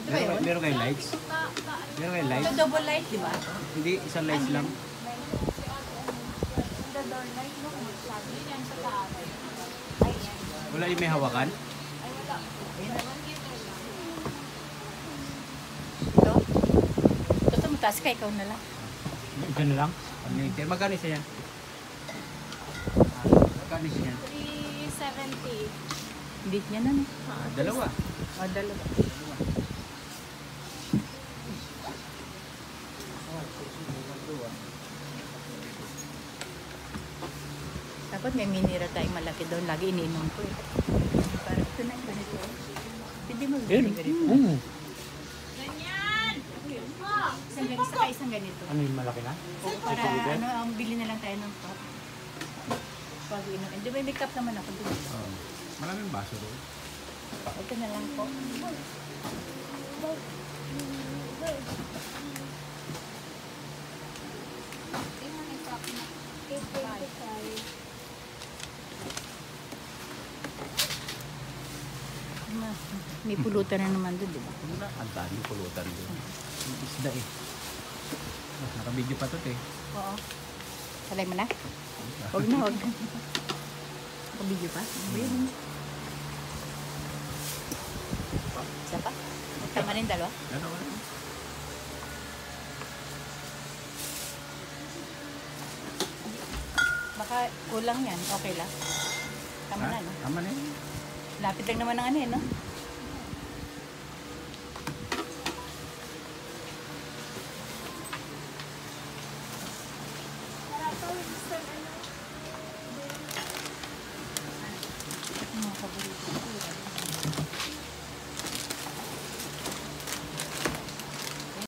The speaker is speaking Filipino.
Meron kayong lights? Meron kayong lights? Ito double light, di ba? Hindi, isang lights lang. The door light, no? Sabi yan sa taas. Wala yung may hawakan? Ay, wala. Ito mataas ka, ikaw na lang. Ganun lang? Magkano isa yan? Magkano isa yan? 370. Hindi niya na, eh. Dalawa. Dalawa. Dapat may minira tayong malaki doon. Lagi iniinom ko eh. Parang ito na yung ganito. Hindi mo ganito. Ganyan! Isang ganito, saka isang ganito. Ano yung malaki na? Para ano, ang bili na lang tayo ng pot. Pag inom. Hindi may makeup naman ako doon. Maraming baso doon. Ito na lang po. May pulutan na naman doon, di ba? Wala, ang daming pulutan doon. Yung isda eh. Nakabidyo pa to eh. Oo. Salay mo na? Huwag na, huwag na. Nakabidyo pa? Isa pa? Tama rin dalawa? Ano wala? Baka kulang yan. Okay lang. Tama na, no? Tama na yun. Lapit lang naman ng ano eh, no?